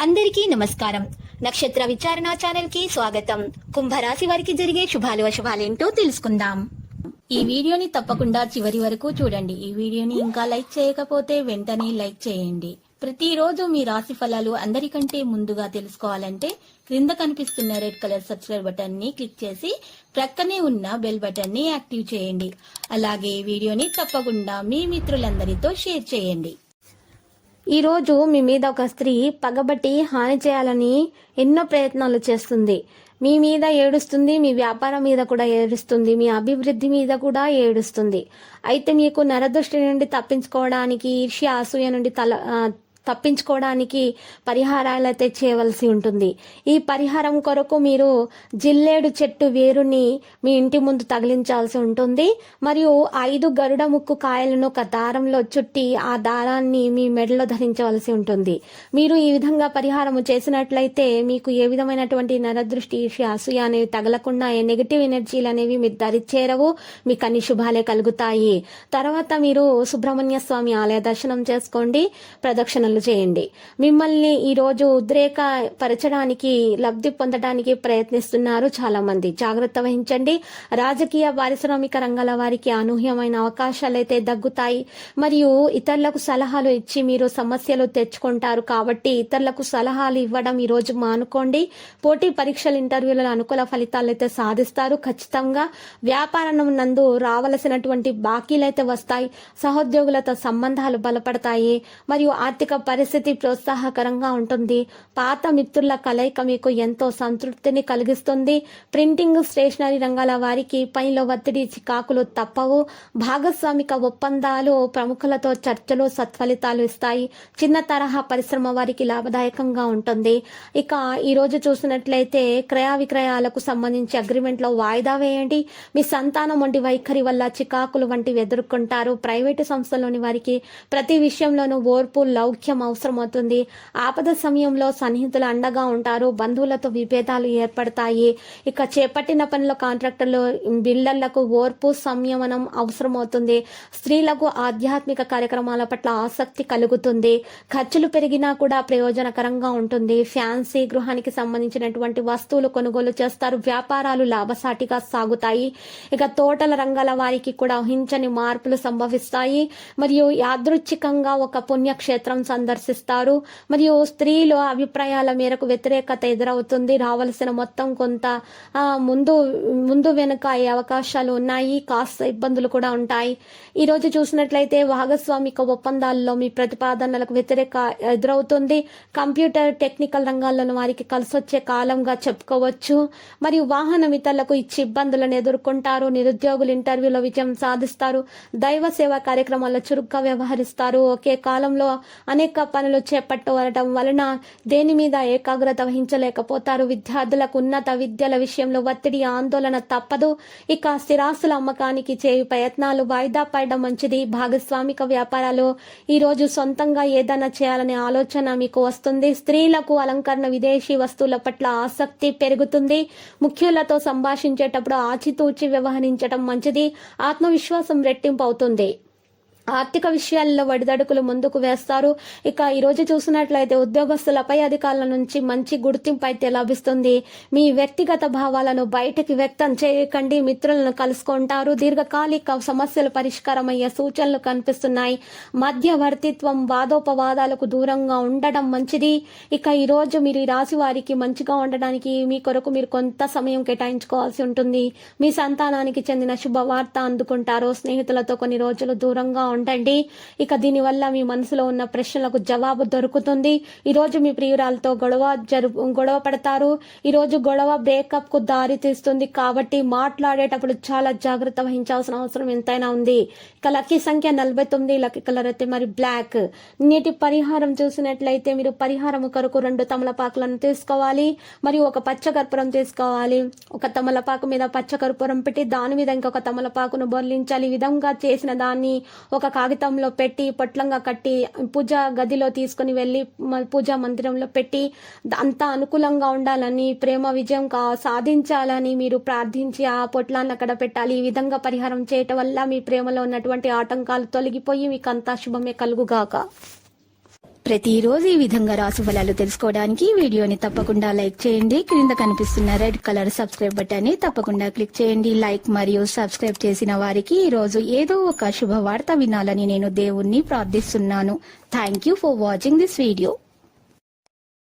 అందరికీ నమస్కారం. నక్షత్ర విచారణ ఛానల్ కి స్వాగతం. కుంభరాశి వారికి జరిగే శుభాలు అశుభాలేంటో తెలుసుకుందాం. ఈ వీడియోని తప్పకుండా చివరి వరకు చూడండి. ఈ వీడియోని ఇంకా లైక్ చేయకపోతే వెంటనే లైక్ చేయండి. ప్రతిరోజు మీ రాశి ఫలాలు అందరికంటే ముందుగా తెలుసుకోవాలంటే క్రింద కనిపిస్తున్న రెడ్ కలర్ సబ్స్క్రైబ్ బటన్ ని క్లిక్ చేసి ప్రక్కనే ఉన్న బెల్ బటన్ ని యాక్టివ్ చేయండి. అలాగే ఈ వీడియోని తప్పకుండా మీ మిత్రులందరితో షేర్ చేయండి. ఈరోజు మీ మీద ఒక స్త్రీ పగబట్టి హాని చేయాలని ఎన్నో ప్రయత్నాలు చేస్తుంది. మీ మీద ఏడుస్తుంది, మీ వ్యాపారం మీద కూడా ఏడుస్తుంది, మీ అభివృద్ధి మీద కూడా ఏడుస్తుంది. అయితే మీకు నరదృష్టి నుండి తప్పించుకోవడానికి, ఈర్ష్య అసూయ నుండి తప్పించుకోవడానికి పరిహారాలు అయితే చేయవలసి ఉంటుంది. ఈ పరిహారం కొరకు మీరు జిల్లేడు చెట్టు వేరుని మీ ఇంటి ముందు తగిలించాల్సి ఉంటుంది. మరియు 5 గరుడ ముక్కు కాయలను ఒక దారంలో చుట్టి ఆ దారాన్ని మీ మెడలో ధరించవలసి ఉంటుంది. మీరు ఈ విధంగా పరిహారం చేసినట్లయితే మీకు ఏ విధమైనటువంటి నరదృష్టి, ఈర్ష్య, అసూయ అనేవి తగలకుండా నెగిటివ్ ఎనర్జీలు అనేవి మీ దరి చేరవు, మీకు అన్ని శుభాలే కలుగుతాయి. తర్వాత మీరు సుబ్రహ్మణ్య స్వామి ఆలయ దర్శనం చేసుకోండి, ప్రదక్షిణలు చేయండి. మిమ్మల్ని ఈ రోజు ఉద్రేక పరచడానికి, లబ్ధి పొందడానికి ప్రయత్నిస్తున్నారు చాలా మంది. జాగ్రత్త వహించండి. రాజకీయ, పారిశ్రామిక రంగాల వారికి అనూహ్యమైన అవకాశాలు అయితే దగ్గుతాయి. మరియు ఇతరులకు సలహాలు ఇచ్చి మీరు సమస్యలు తెచ్చుకుంటారు. కాబట్టి ఇతరులకు సలహాలు ఇవ్వడం ఈ రోజు మానుకోండి. పోటీ పరీక్షల, ఇంటర్వ్యూలలో అనుకూల ఫలితాలు అయితే సాధిస్తారు ఖచ్చితంగా. వ్యాపారం నందు రావలసినటువంటి బాకీలైతే వస్తాయి. సహోద్యోగులతో సంబంధాలు బలపడతాయి. మరియు ఆర్థిక పరిస్థితి ప్రోత్సాహకరంగా ఉంటుంది. పాత మిత్రుల కలయిక మీకు ఎంతో సంతృప్తిని కలిగిస్తుంది. ప్రింటింగ్, స్టేషనరీ రంగాల వారికి పనిలో ఒత్తిడి, చికాకులు తప్పవు. భాగస్వామిక ఒప్పందాలు, ప్రముఖులతో చర్చలు సత్ఫలితాలు ఇస్తాయి. చిన్న తరహా పరిశ్రమ వారికి లాభదాయకంగా ఉంటుంది. ఇక ఈ రోజు చూసినట్లయితే క్రయ విక్రయాలకు సంబంధించి అగ్రిమెంట్ లో వాయిదా వేయండి. మీ సంతానం వంటి వైఖరి వల్ల చికాకులు వంటివి ఎదుర్కొంటారు. ప్రైవేటు సంస్థలోని వారికి ప్రతి విషయంలోనూ ఓర్పు, లౌక్యం అవసరమవుతుంది. ఆపద సమయంలో సన్నిహితులు అండగా ఉంటారు. బంధువులతో విభేదాలు ఏర్పడతాయి. ఇక చేపట్టిన పనిలో కాంట్రాక్టర్లు, బిల్డర్లకు ఓర్పు, సంయమనం అవసరమవుతుంది. స్త్రీలకు ఆధ్యాత్మిక కార్యక్రమాల పట్ల ఆసక్తి కలుగుతుంది. ఖర్చులు పెరిగినా కూడా ప్రయోజనకరంగా ఉంటుంది. ఫ్యాన్సీ, గృహానికి సంబంధించినటువంటి వస్తువులు కొనుగోలు చేస్తారు. వ్యాపారాలు లాభసాటిగా సాగుతాయి. ఇక తోటల రంగాల వారికి కూడా ఊహించని మార్పులు సంభవిస్తాయి. మరియు యాదృచ్ఛికంగా ఒక పుణ్యక్షేత్రం సందర్శిస్తారు. మరియు స్త్రీలు అభిప్రాయాల మేరకు వ్యతిరేకత ఎదురవుతుంది. రావలసిన మొత్తం కొంత ముందు వెనుక అయ్యే అవకాశాలు ఉన్నాయి. కాస్త ఇబ్బందులు కూడా ఉంటాయి. ఈ రోజు చూసినట్లయితే భాగస్వామిక ఒప్పందాల్లో మీ ప్రతిపాదనలకు వ్యతిరేక ఎదురవుతుంది. కంప్యూటర్, టెక్నికల్ రంగాల్లోని వారికి కలిసొచ్చే కాలంగా చెప్పుకోవచ్చు. మరియు వాహనం ఇతరులకు ఇచ్చి ఇబ్బందులను ఎదుర్కొంటారు. నిరుద్యోగులు ఇంటర్వ్యూలో విజయం సాధిస్తారు. దైవ సేవా కార్యక్రమాల్లో చురుగ్గా వ్యవహరిస్తారు. ఒకే కాలంలో అనేక పనులు చేపట్టడం వలన దేని మీద ఏకాగ్రత వహించలేకపోతారు. విద్యార్థులకు ఉన్నత విద్యల విషయంలో ఒత్తిడి, ఆందోళన తప్పదు. ఇక స్థిరాస్తుల అమ్మకానికి చేయు ప్రయత్నాలు వాయిదా పడడం మంచిది. భాగస్వామిక వ్యాపారాలు ఈ రోజు సొంతంగా ఏదైనా చేయాలనే ఆలోచన మీకు వస్తుంది. స్త్రీలకు అలంకరణ, విదేశీ వస్తువుల పట్ల ఆసక్తి పెరుగుతుంది. ముఖ్యులతో సంభాషించేటప్పుడు ఆచితూచి వ్యవహరించడం మంచిది. ఆత్మవిశ్వాసం రెట్టింపు అవుతుంది. ఆర్థిక విషయాల్లో వడిదడుకులు ముందుకు వేస్తారు. ఇక ఈ రోజు చూసినట్లయితే ఉద్యోగస్తుల పై అధికారుల నుంచి మంచి గుర్తింపు అయితే లభిస్తుంది. మీ వ్యక్తిగత భావాలను బయటకి వ్యక్తం చేయకండి. మిత్రులను కలుసుకుంటారు. దీర్ఘకాలిక సమస్యలు పరిష్కారం అయ్యే సూచనలు కనిపిస్తున్నాయి. మధ్యవర్తిత్వం, వాదోపవాదాలకు దూరంగా ఉండడం మంచిది. ఇక ఈ రోజు మీరు ఈ రాశి వారికి మంచిగా ఉండడానికి మీ కొరకు మీరు కొంత సమయం కేటాయించుకోవాల్సి ఉంటుంది. మీ సంతానానికి చెందిన శుభవార్త అందుకుంటారు. స్నేహితులతో కొన్ని రోజులు దూరంగా ఉండండి. ఇక దీనివల్ల మీ మనసులో ఉన్న ప్రశ్నలకు జవాబు దొరుకుతుంది. ఈ రోజు మీ ప్రియురాలతో గొడవ పడతారు. ఈ రోజు గొడవ బ్రేకప్ కు దారి తీస్తుంది. కాబట్టి మాట్లాడేటప్పుడు చాలా జాగ్రత్త వహించాల్సిన అవసరం ఎంతైనా ఉంది. ఇక లక్కీ సంఖ్య 49, లక్కీ కలర్ అయితే మరి బ్లాక్. నేటి పరిహారం చూసినట్లయితే మీరు పరిహారం కొరకు 2 తమలపాకులను తీసుకోవాలి. మరియు ఒక పచ్చకర్పూరం తీసుకోవాలి. ఒక తమలపాకు మీద పచ్చకర్పూరం పెట్టి దాని మీద ఇంకొక తమలపాకును బొర్లించాలి. ఈ విధంగా చేసిన దాన్ని ఒక కాగితంలో పెట్టి పొట్లంగా కట్టి పూజా గదిలో తీసుకుని వెళ్ళి పూజా మందిరంలో పెట్టి అంతా అనుకూలంగా ఉండాలని, ప్రేమ విజయం సాధించాలని మీరు ప్రార్థించి ఆ పొట్లాన్ని అక్కడ పెట్టాలి. ఈ విధంగా పరిహారం చేయటం వల్ల మీ ప్రేమలో ఉన్నటువంటి ఆటంకాలు తొలగిపోయి మీకు అంతా శుభమే కలుగుగాక. ప్రతిరోజు ఈ విధంగా రాశి ఫలాలు తెలుసుకోవడానికి వీడియోని తప్పకుండా లైక్ చేయండి. క్రింద కనిపిస్తున్న రెడ్ కలర్ సబ్స్క్రైబ్ బటన్ ని తప్పకుండా క్లిక్ చేయండి. లైక్ మరియు సబ్స్క్రైబ్ చేసిన వారికి ఈ రోజు ఏదో ఒక శుభవార్త వినాలని నేను దేవుణ్ణి ప్రార్థిస్తున్నాను. Thank you for watching this video.